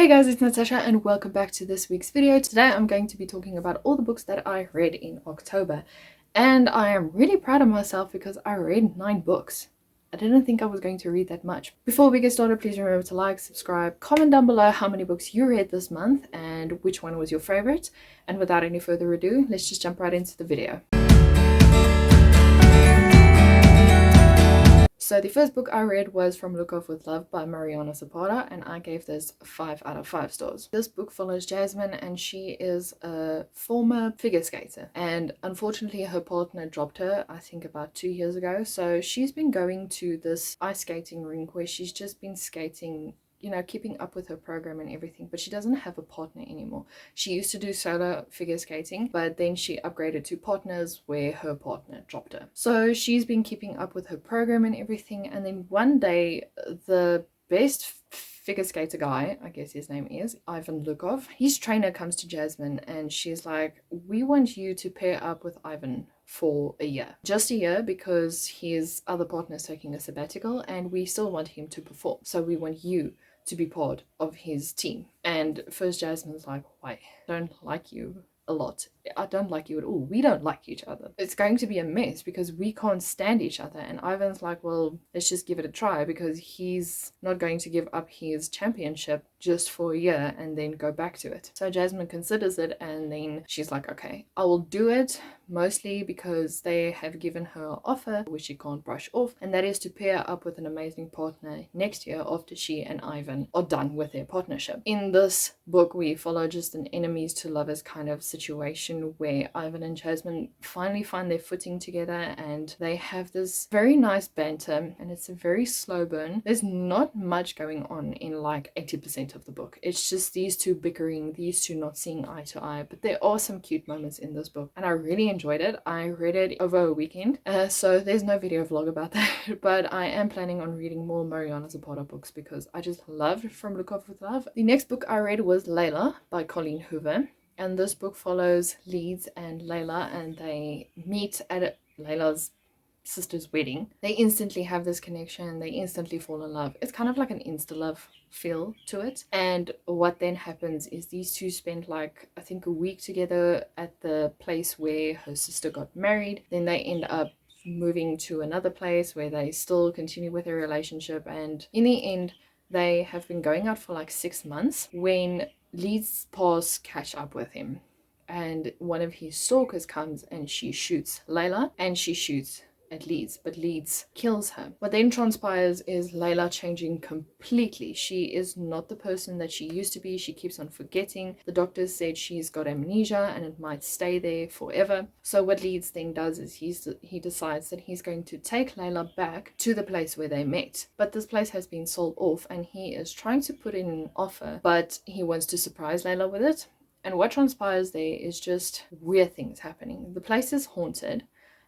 Hey guys, it's Natasha and welcome back to this week's video. Today I'm going to be talking about all the books that I read in October. And I am really proud of myself because I read 9 books. I didn't think I was going to read that much. Before we get started, please remember to like, subscribe, comment down below how many books you read this month and which one was your favorite. And without any further ado, let's just jump right into the video. So the first book I read was From Lukov with Love by Mariana Zapata, and I gave this 5 out of 5 stars. This book follows Jasmine, and she is a former figure skater, and unfortunately her partner dropped her, I think about 2 years ago. So she's been going to this ice skating rink where she's just been skating, you know, keeping up with her program and everything, but she doesn't have a partner anymore. She used to do solo figure skating, but then she upgraded to partners where her partner dropped her. So she's been keeping up with her program and everything, and then one day the best figure skater guy, I guess his name is Ivan Lukov, his trainer comes to Jasmine and she's like, we want you to pair up with Ivan for a year, just a year, because his other partner is taking a sabbatical and we still want him to perform, so we want you to be part of his team. And first Jasmine's like, why? I don't like you a lot. I don't like you at all. We don't like each other. It's going to be a mess because we can't stand each other. And Ivan's like, well, let's just give it a try, because he's not going to give up his championship just for a year and then go back to it. So Jasmine considers it, and then she's like, okay, I will do it, mostly because they have given her an offer which she can't brush off, and that is to pair up with an amazing partner next year after she and Ivan are done with their partnership. In this book we follow just an enemies to lovers kind of situation where Ivan and Jasmine finally find their footing together, and they have this very nice banter, and it's a very slow burn. There's not much going on in like 80% of the book. It's just these two bickering, these two not seeing eye to eye, but there are some cute moments in this book and I really enjoyed it. I read it over a weekend, so there's no video vlog about that, but I am planning on reading more Mariana Zapata books because I just loved From Lukov with Love. The next book I read was Layla by Colleen Hoover, and this book follows Leeds and Layla, and they meet at Layla's sister's wedding. They instantly have this connection, they instantly fall in love. It's kind of like an insta love feel to it. And what then happens is these two spend like, I think, a week together at the place where her sister got married. Then they end up moving to another place where they still continue with their relationship, and in the end they have been going out for like 6 months when Leeds' pals catch up with him, and one of his stalkers comes and she shoots Layla, and she shoots at Leeds, but Leeds kills her. What then transpires is Layla changing completely. She is not the person that she used to be. She keeps on forgetting. The doctors said she's got amnesia and it might stay there forever. So what Leeds then does is he decides that he's going to take Layla back to the place where they met. But this place has been sold off and he is trying to put in an offer, but he wants to surprise Layla with it. And what transpires there is just weird things happening. The place is haunted,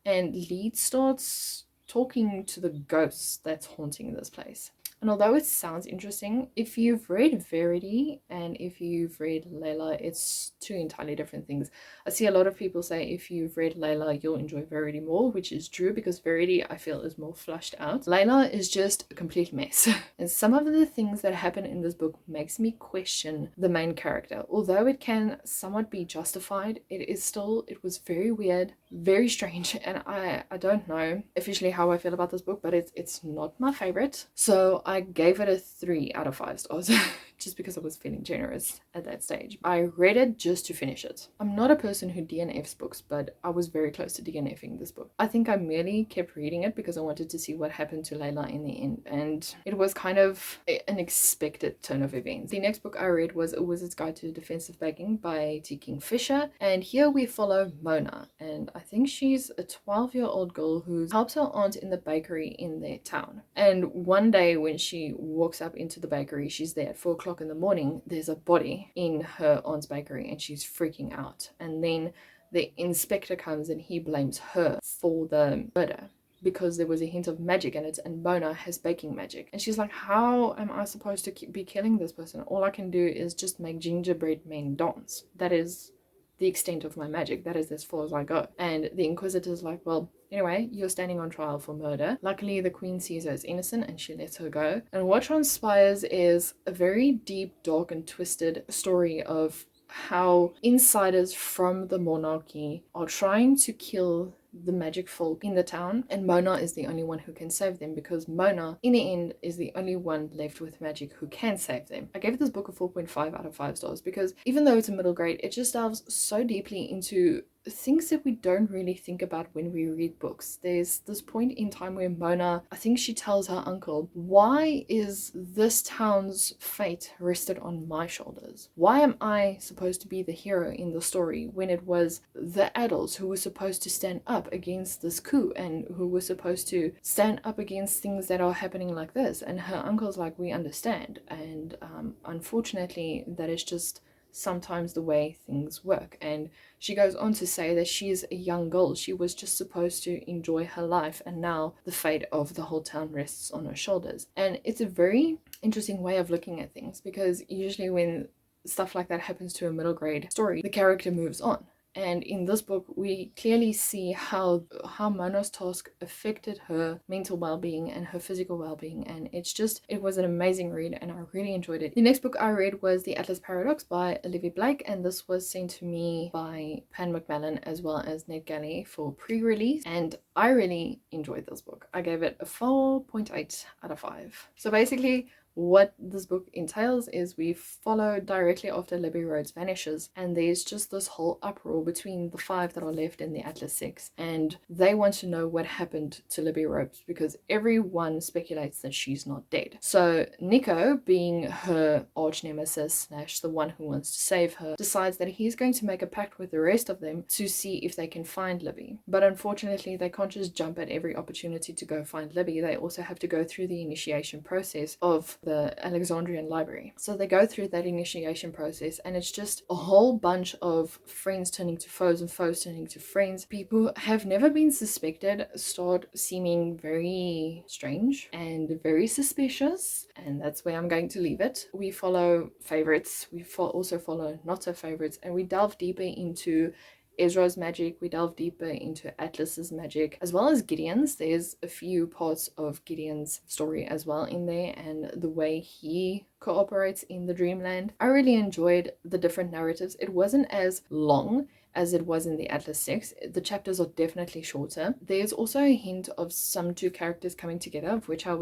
and Leeds starts talking to the ghosts that's haunting this place. And although it sounds interesting, if you've read Verity and if you've read Layla, it's two entirely different things. I see a lot of people say if you've read Layla, you'll enjoy Verity more, which is true because Verity, I feel, is more flushed out. Layla is just a complete mess. And some of the things that happen in this book makes me question the main character. Although it can somewhat be justified, it was very weird, very strange, and I don't know officially how I feel about this book, but it's not my favorite. So I gave it a 3 out of 5 stars just because I was feeling generous at that stage. I read it just to finish it. I'm not a person who DNFs books, but I was very close to DNFing this book. I think I merely kept reading it because I wanted to see what happened to Layla in the end, and it was kind of an expected turn of events. The next book I read was A Wizard's Guide to Defensive Baking by T. Kingfisher, and here we follow Mona, and I think she's a 12-year-old girl who helps her aunt in the bakery in their town. And one day when she walks up into the bakery, she's there at 4 o'clock in the morning, there's a body in her aunt's bakery and she's freaking out. And then the inspector comes and he blames her for the murder because there was a hint of magic in it, and Mona has baking magic. And she's like, how am I supposed to be killing this person? All I can do is just make gingerbread men dance. That is the extent of my magic. That is as far as I go. And the Inquisitor's like, well, anyway, you're standing on trial for murder. Luckily, the Queen sees her as innocent and she lets her go. And what transpires is a very deep, dark, and twisted story of how insiders from the monarchy are trying to kill the magic folk in the town, and Mona is the only one who can save them, because Mona in the end is the only one left with magic who can save them. I gave this book a 4.5 out of 5 stars because even though it's a middle grade, it just delves so deeply into things that we don't really think about when we read books. There's this point in time where Mona, I think she tells her uncle, why is this town's fate rested on my shoulders? Why am I supposed to be the hero in the story when it was the adults who were supposed to stand up against this coup and who were supposed to stand up against things that are happening like this? And her uncle's like, we understand. And unfortunately, that is just sometimes the way things work. And she goes on to say that she is a young girl. She was just supposed to enjoy her life, and now the fate of the whole town rests on her shoulders. And it's a very interesting way of looking at things, because usually when stuff like that happens to a middle grade story, the character moves on. And in this book, we clearly see how Mona's task affected her mental well-being and her physical well-being. And it was an amazing read, and I really enjoyed it. The next book I read was The Atlas Paradox by Olivia Blake, and this was sent to me by Pan Macmillan as well as NetGalley for pre-release. And I really enjoyed this book. I gave it a 4.8 out of 5. So basically, what this book entails is we follow directly after Libby Rhodes vanishes, and there's just this whole uproar between the 5 that are left in the Atlas 6, and they want to know what happened to Libby Rhodes because everyone speculates that she's not dead. So Nico, being her arch nemesis / the one who wants to save her, decides that he's going to make a pact with the rest of them to see if they can find Libby. But unfortunately, they can't just jump at every opportunity to go find Libby. They also have to go through the initiation process of the Alexandrian Library. So they go through that initiation process, and it's just a whole bunch of friends turning to foes and foes turning to friends. People who have never been suspected start seeming very strange and very suspicious, and that's where I'm going to leave it. We follow favorites, we also follow not so favorites, and we delve deeper into Ezra's magic, we delve deeper into Atlas's magic, as well as Gideon's. There's a few parts of Gideon's story as well in there, and the way he cooperates in the Dreamland. I really enjoyed the different narratives. It wasn't as long as it was in the Atlas 6. The chapters are definitely shorter. There's also a hint of some two characters coming together, of which I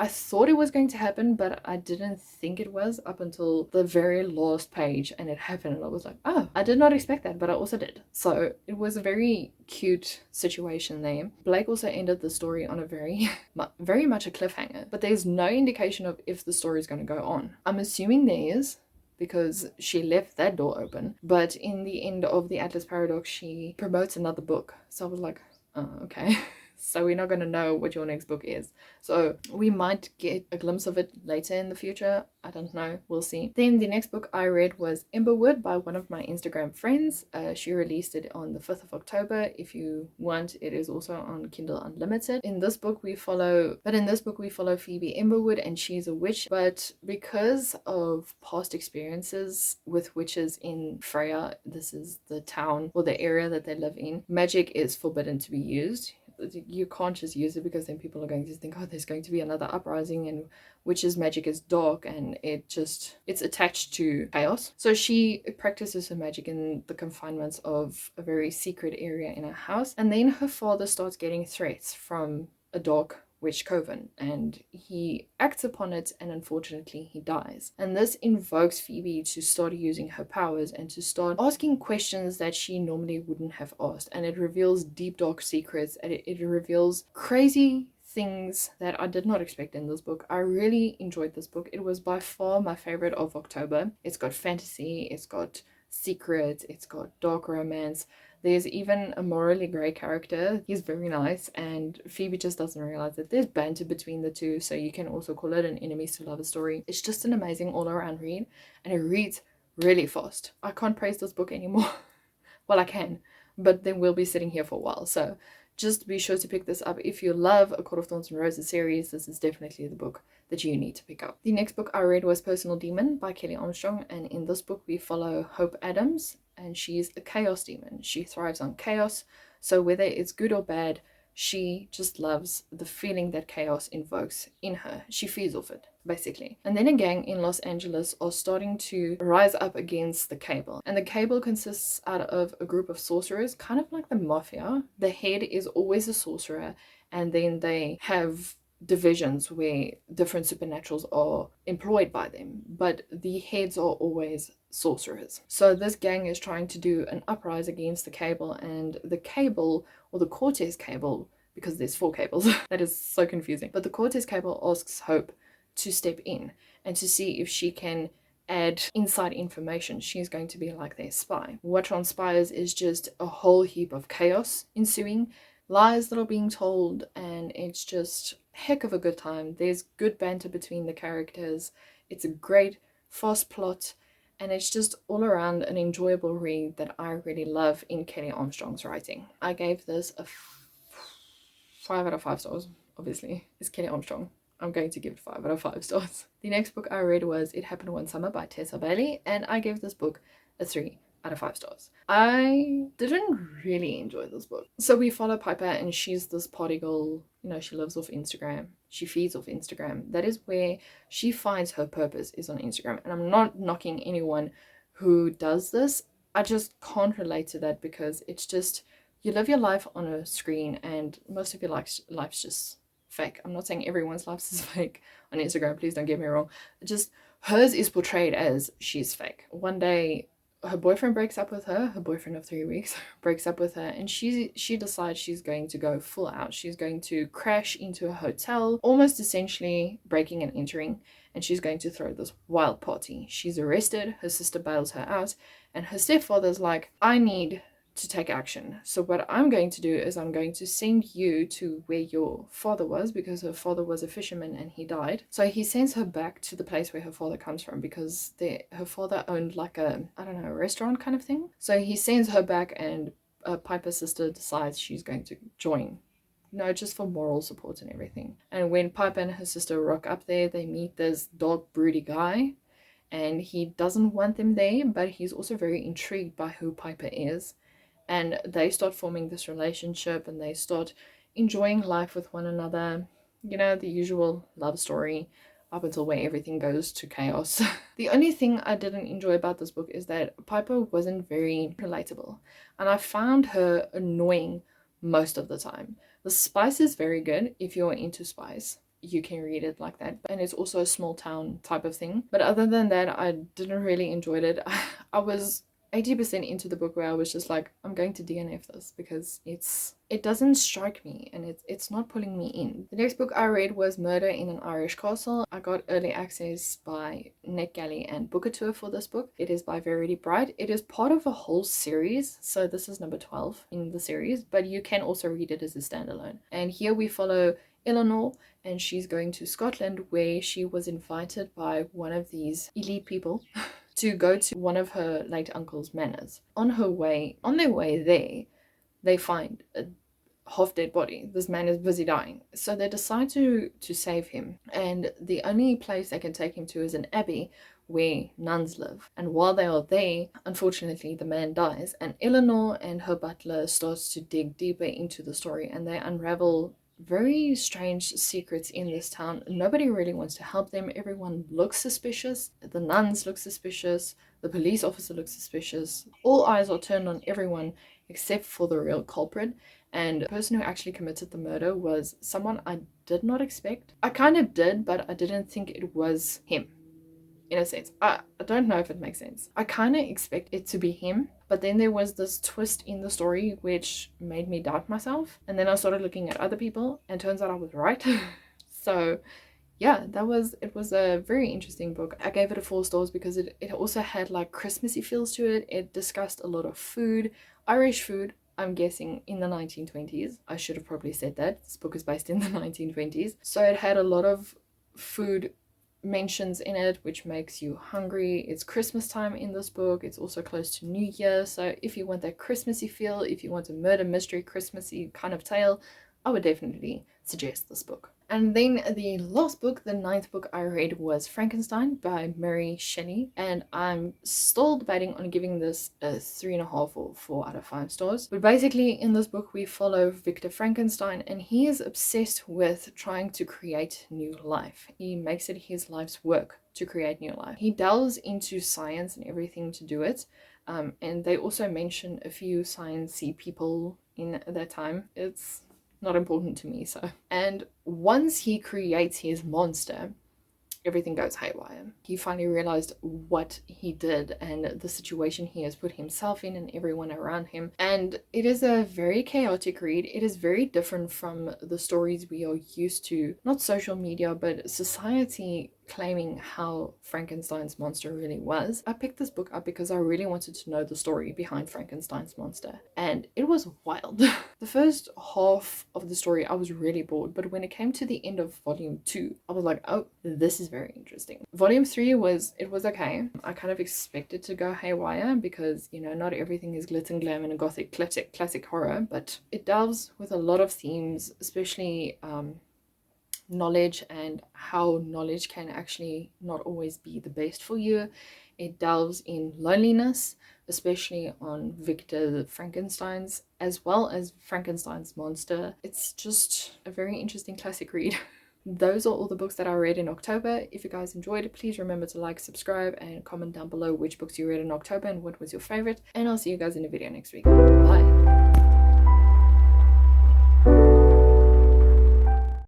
thought it was going to happen, but I didn't think it was up until the very last page, and it happened, and I was like, oh, I did not expect that, but I also did. So it was a very cute situation there. Blake also ended the story on a very much a cliffhanger, but there's no indication of if the story is going to go on. I'm assuming there is, because she left that door open. But in the end of the Atlas Paradox, she promotes another book. So I was like, oh, okay. So we're not going to know what your next book is. So we might get a glimpse of it later in the future. I don't know. We'll see. Then the next book I read was Emberwood by one of my Instagram friends. She released it on the 5th of October. If you want, it is also on Kindle Unlimited. In this book we follow Phoebe Emberwood, and she's a witch. But because of past experiences with witches in Freya, this is the town or the area that they live in, magic is forbidden to be used. You can't just use it, because then people are going to think, oh, there's going to be another uprising, and witch's magic is dark and it's attached to chaos. So she practices her magic in the confinements of a very secret area in her house, and then her father starts getting threats from a dark witch coven, and he acts upon it, and unfortunately he dies. And this invokes Phoebe to start using her powers and to start asking questions that she normally wouldn't have asked, and it reveals deep dark secrets, and it reveals crazy things that I did not expect in this book. I really enjoyed this book. It was by far my favorite of October. It's got fantasy, it's got secrets, it's got dark romance. There's even a morally grey character. He's very nice, and Phoebe just doesn't realize that there's banter between the two, so you can also call it an enemies to lovers story. It's just an amazing all-around read, and it reads really fast. I can't praise this book anymore. Well, I can, but then we'll be sitting here for a while, so just be sure to pick this up. If you love A Court of Thorns and Roses series, this is definitely the book that you need to pick up. The next book I read was Personal Demon by Kelly Armstrong, and in this book we follow Hope Adams, and she's a chaos demon. She thrives on chaos, so whether it's good or bad, she just loves the feeling that chaos invokes in her. She feeds off it, basically. And then a gang in Los Angeles are starting to rise up against the Cable. And the Cable consists out of a group of sorcerers, kind of like the mafia. The head is always a sorcerer, and then they have divisions where different supernaturals are employed by them, but the heads are always sorcerers. So this gang is trying to do an uprising against the Cable, and the Cable, or the Cortez Cable, because there's 4 cables, that is so confusing, but the Cortez Cable asks Hope to step in and to see if she can add inside information. She's going to be like their spy. What transpires is just a whole heap of chaos ensuing, lies that are being told, and it's just heck of a good time. There's good banter between the characters. It's a great fast plot, and it's just all around an enjoyable read that I really love in Kelly Armstrong's writing. I gave this a 5 out of 5 stars. Obviously, it's Kelly Armstrong. I'm going to give it 5 out of 5 stars. The next book I read was It Happened One Summer by Tessa Bailey, and I gave this book a 3 out of 5 stars. I didn't really enjoy this book. So we follow Piper, and she's this party girl. You know, she lives off Instagram. She feeds off Instagram. That is where she finds her purpose, is on Instagram. And I'm not knocking anyone who does this. I just can't relate to that, because it's just, you live your life on a screen, and most of your life's just fake. I'm not saying everyone's life is fake on Instagram, please don't get me wrong. Just hers is portrayed as she's fake. One day her boyfriend breaks up with her boyfriend of 3 weeks breaks up with her, and she decides she's going to go full out. She's going to crash into a hotel, almost essentially breaking and entering, and she's going to throw this wild party. She's arrested, her sister bails her out, and her stepfather's like, I need to take action. So what I'm going to do is I'm going to send you to where your father was, because her father was a fisherman and he died. So he sends her back to the place where her father comes from, because her father owned like a, I don't know, a restaurant kind of thing. So he sends her back, and Piper's sister decides she's going to join. No, just for moral support and everything. And when Piper and her sister rock up there, they meet this dark, broody guy, and he doesn't want them there, but he's also very intrigued by who Piper is. And they start forming this relationship, and they start enjoying life with one another. You know, the usual love story up until where everything goes to chaos. The only thing I didn't enjoy about this book is that Piper wasn't very relatable, and I found her annoying most of the time. The spice is very good. If you're into spice, you can read it like that, and it's also a small town type of thing. But other than that, I didn't really enjoy it. I was 80% into the book where I was just like, I'm going to DNF this, because it doesn't strike me, and it's not pulling me in. The next book I read was Murder in an Irish Castle. I got early access by NetGalley and Bookatour for this book. It is by Verity Bright. It is part of a whole series, so this is number 12 in the series, but you can also read it as a standalone. And here we follow Eleanor, and she's going to Scotland, where she was invited by one of these elite people to go to one of her late uncle's manors. On their way there, they find a half-dead body. This man is busy dying. So they decide to save him. And the only place they can take him to is an abbey where nuns live. And while they are there, unfortunately, the man dies. And Eleanor and her butler starts to dig deeper into the story, and they unravel very strange secrets in this town. Nobody really wants to help them. Everyone looks suspicious. The nuns look suspicious. The police officer looks suspicious. All eyes are turned on everyone except for the real culprit. And the person who actually committed the murder was someone I did not expect. I kind of did, but I didn't think it was him. In a sense, I don't know if it makes sense. I kind of expect it to be him, but then there was this twist in the story which made me doubt myself, and then I started looking at other people, and turns out I was right. So yeah, it was a very interesting book. I gave it a 4 stars because it also had like Christmassy feels to it. It discussed a lot of food, Irish food, I'm guessing in the 1920s. I should have probably said that. This book is based in the 1920s. So it had a lot of food mentions in it which makes you hungry. It's Christmas time in this book. It's also close to New Year, so if you want that Christmassy feel, if you want a murder mystery Christmassy kind of tale, I would definitely suggest this book. And then the last book, the 9th book I read, was Frankenstein by Mary Shelley, and I'm still debating on giving this a 3.5 or 4 out of 5 stars. But basically in this book we follow Victor Frankenstein, and he is obsessed with trying to create new life. He makes it his life's work to create new life. He delves into science and everything to do it, and they also mention a few sciencey people in that time. It's not important to me, so. And once he creates his monster, everything goes haywire. He finally realized what he did and the situation he has put himself in and everyone around him. And it is a very chaotic read. It is very different from the stories we are used to, not social media, but society claiming how Frankenstein's monster really was. I picked this book up because I really wanted to know the story behind Frankenstein's monster, and it was wild. The first half of the story I was really bored, but when it came to the end of volume 2, I was like, oh, this is very interesting. Volume 3 was okay. I kind of expected to go haywire because, you know, not everything is glitz and glam and gothic classic horror, but it delves with a lot of themes, especially knowledge and how knowledge can actually not always be the best for you. It delves in loneliness, especially on Victor Frankenstein's, as well as Frankenstein's monster. It's just a very interesting classic read. Those are all the books that I read in October. If you guys enjoyed it, please remember to like, subscribe, and comment down below which books you read in October and what was your favorite. And I'll see you guys in a video next week. Bye!